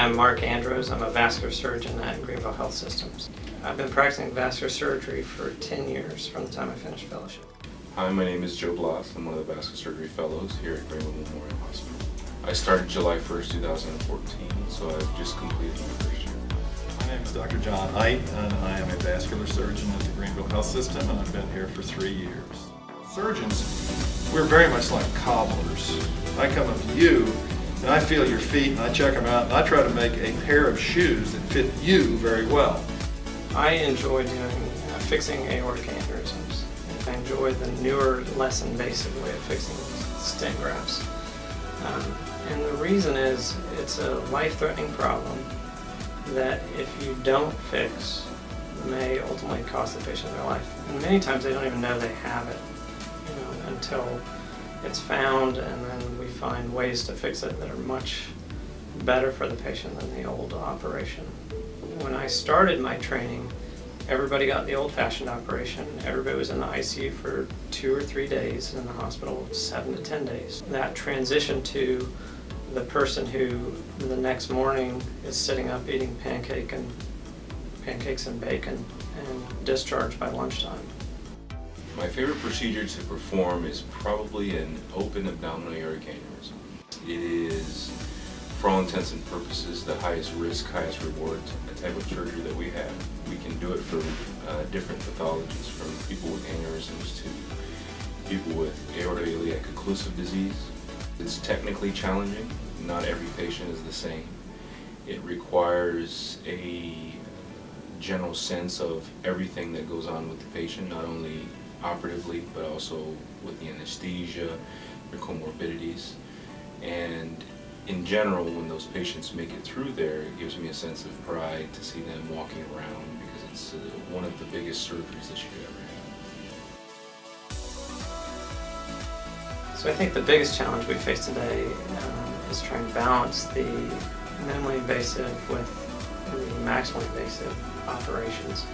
I'm Mark Andrews. I'm a vascular surgeon at Greenville Health Systems. I've been practicing vascular surgery for 10 years from the time I finished fellowship. Hi, my name is Joe Bloss. I'm one of the vascular surgery fellows here at Greenville Memorial Hospital. I started July 1st, 2014, so I've just completed my first year. My name is Dr. John Ite, and I am a vascular surgeon at the Greenville Health System, and I've been here for 3 years. Surgeons, we're very much like cobblers. I come up to you, and I feel your feet, and I check them out, and I try to make a pair of shoes that fit you very well. I enjoy doing fixing aortic aneurysms. I enjoy the newer, less invasive way of fixing stent grafts. And the reason is it's a life-threatening problem that if you don't fix may ultimately cost the patient their life. And many times they don't even know they have it, until it's found, and then we find ways to fix it that are much better for the patient than the old operation. When I started my training, everybody got the old-fashioned operation. Everybody was in the ICU for 2 or 3 days, and in the hospital 7 to 10 days. That transition to the person who the next morning is sitting up eating pancakes and bacon and discharged by lunchtime. My favorite procedure to perform is probably an open abdominal aortic aneurysm. It is, for all intents and purposes, the highest risk, highest reward type of surgery that we have. We can do it for different pathologies, from people with aneurysms to people with aortoiliac occlusive disease. It's technically challenging. Not every patient is the same. It requires a general sense of everything that goes on with the patient, not only operatively, but also with the anesthesia, their comorbidities. And in general, when those patients make it through there, it gives me a sense of pride to see them walking around, because it's one of the biggest surgeries that you could ever have. So I think the biggest challenge we face today is trying to balance the minimally invasive with the maximally invasive operations.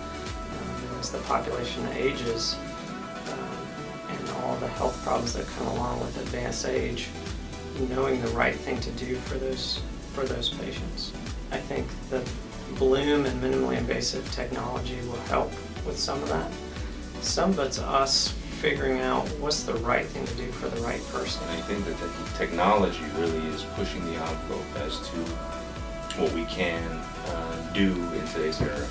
As the population ages, and all the health problems that come along with advanced age, knowing the right thing to do for those patients. I think the balloon and minimally invasive technology will help with some of that. Some of it's us figuring out what's the right thing to do for the right person. And I think that the technology really is pushing the envelope as to what we can do in today's era.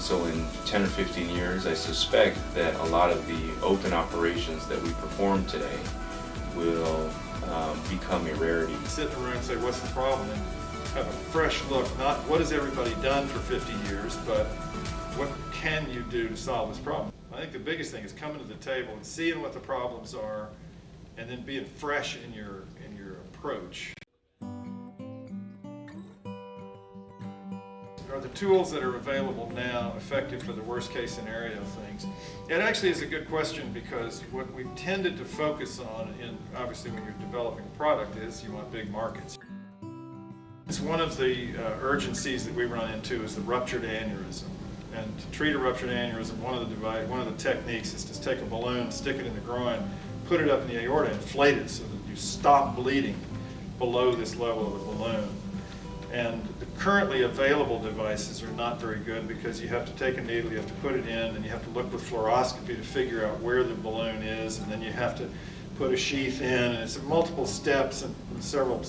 So in 10 or 15 years, I suspect that a lot of the open operations that we perform today will become a rarity. Sit in a room and say, what's the problem? And have a fresh look, not what has everybody done for 50 years, but what can you do to solve this problem? I think the biggest thing is coming to the table and seeing what the problems are, and then being fresh in your approach. Are the tools that are available now effective for the worst case scenario things? It actually is a good question, because what we've tended to focus on, obviously when you're developing a product, is you want big markets. It's one of the urgencies that we run into is the ruptured aneurysm. And to treat a ruptured aneurysm, one of the techniques is to take a balloon, stick it in the groin, put it up in the aorta, inflate it so that you stop bleeding below this level of the balloon. And the currently available devices are not very good, because you have to take a needle, you have to put it in, and you have to look with fluoroscopy to figure out where the balloon is, and then you have to put a sheath in, and it's multiple steps and several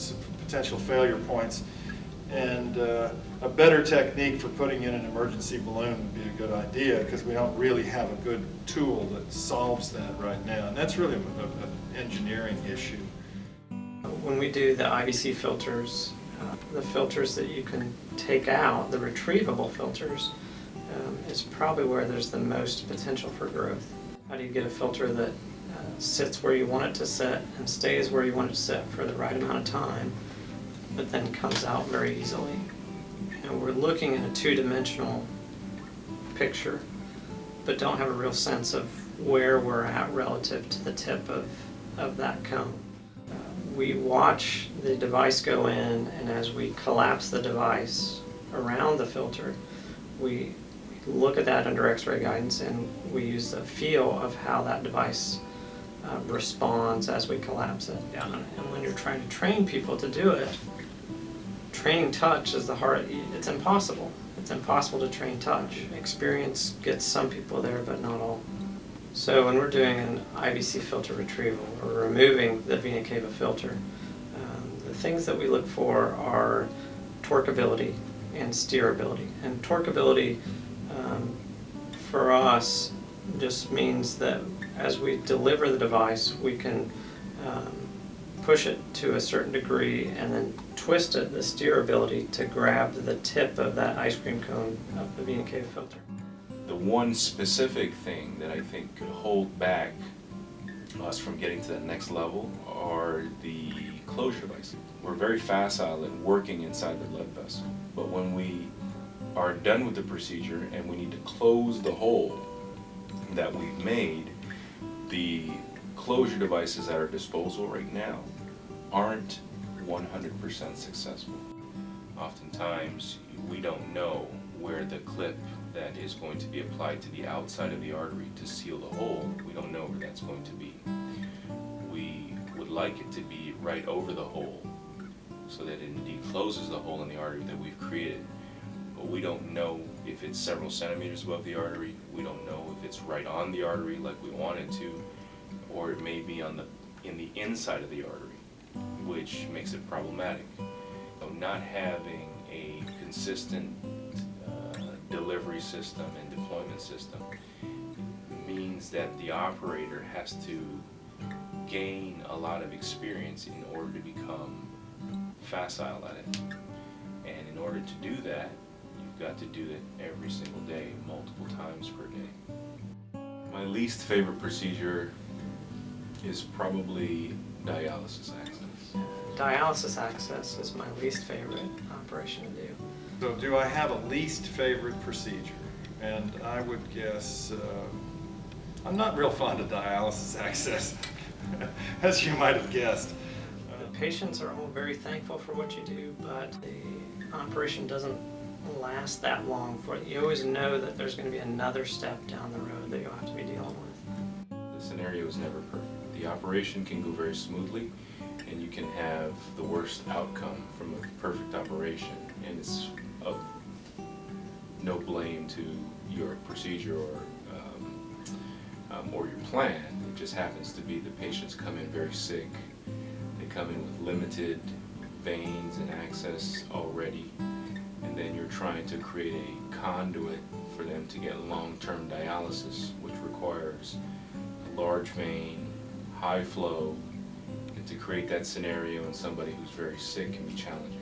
potential failure points. And a better technique for putting in an emergency balloon would be a good idea, because we don't really have a good tool that solves that right now. And that's really an engineering issue. When we do the IVC filters, the filters that you can take out, the retrievable filters, is probably where there's the most potential for growth. How do you get a filter that sits where you want it to sit and stays where you want it to sit for the right amount of time, but then comes out very easily? And we're looking at a two-dimensional picture, but don't have a real sense of where we're at relative to the tip of that cone. We watch the device go in, and as we collapse the device around the filter, we look at that under X-ray guidance, and we use the feel of how that device responds as we collapse it down. And when you're trying to train people to do it, training touch is the hard, it's impossible. It's impossible to train touch. Experience gets some people there, but not all. So when we're doing an IVC filter retrieval or removing the vena cava filter, the things that we look for are torqueability and steerability. And torqueability for us just means that as we deliver the device, we can push it to a certain degree and then twist it, the steerability, to grab the tip of that ice cream cone of the vena cava filter. The one specific thing that I think could hold back us from getting to the next level are the closure devices. We're very facile in working inside the blood vessel, but when we are done with the procedure and we need to close the hole that we've made, the closure devices at our disposal right now aren't 100% successful. Oftentimes, we don't know where the clip that is going to be applied to the outside of the artery to seal the hole, we don't know where that's going to be. We would like it to be right over the hole so that it indeed closes the hole in the artery that we've created. But we don't know if it's several centimeters above the artery, we don't know if it's right on the artery like we want it to, or it may be in the inside of the artery, which makes it problematic. So not having a consistent delivery system and deployment system means that the operator has to gain a lot of experience in order to become facile at it. And in order to do that, you've got to do it every single day, multiple times per day. My least favorite procedure is probably dialysis access. Dialysis access is my least favorite operation to do. So do I have a least favorite procedure? And I would guess, I'm not real fond of dialysis access, as you might have guessed. The patients are all very thankful for what you do, but the operation doesn't last that long. You always know that there's going to be another step down the road that you'll have to be dealing with. The scenario is never perfect. The operation can go very smoothly, and you can have the worst outcome from a perfect operation, and it's of no blame to your procedure or your plan. It just happens to be the patients come in very sick. They come in with limited veins and access already, and then you're trying to create a conduit for them to get long-term dialysis, which requires a large vein, high flow, and to create that scenario in somebody who's very sick can be challenging.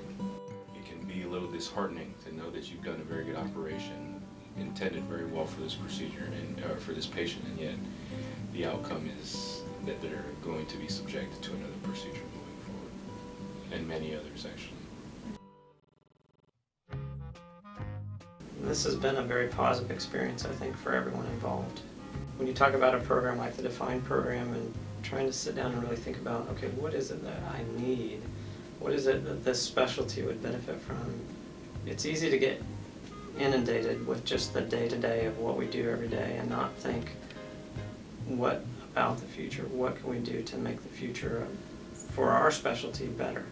It can be a little disheartening to know that you've done a very good operation, intended very well for this procedure and for this patient, and yet the outcome is that they're going to be subjected to another procedure moving forward, and many others actually. This has been a very positive experience, I think, for everyone involved. When you talk about a program like the DeFINE program and trying to sit down and really think about, okay, what is it that I need? What is it that this specialty would benefit from? It's easy to get inundated with just the day-to-day of what we do every day and not think, what about the future? What can we do to make the future for our specialty better?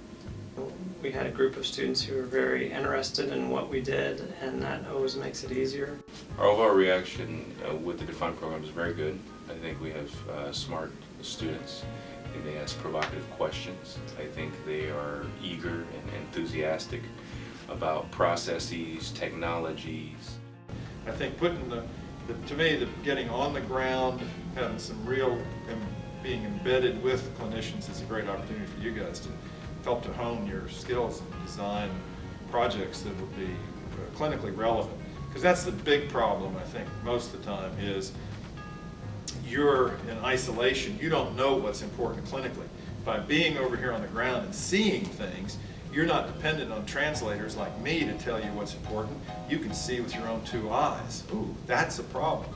We had a group of students who were very interested in what we did, and that always makes it easier. Our overall reaction with the DeFINE program is very good. I think we have smart students. I think they ask provocative questions. I think they are eager and enthusiastic about processes, technologies. I think putting to me, the getting on the ground, having some real, being embedded with clinicians is a great opportunity for you guys to help to hone your skills and design projects that would be clinically relevant. Because that's the big problem, I think, most of the time is you're in isolation. You don't know what's important clinically. By being over here on the ground and seeing things, you're not dependent on translators like me to tell you what's important. You can see with your own two eyes. Ooh, that's a problem.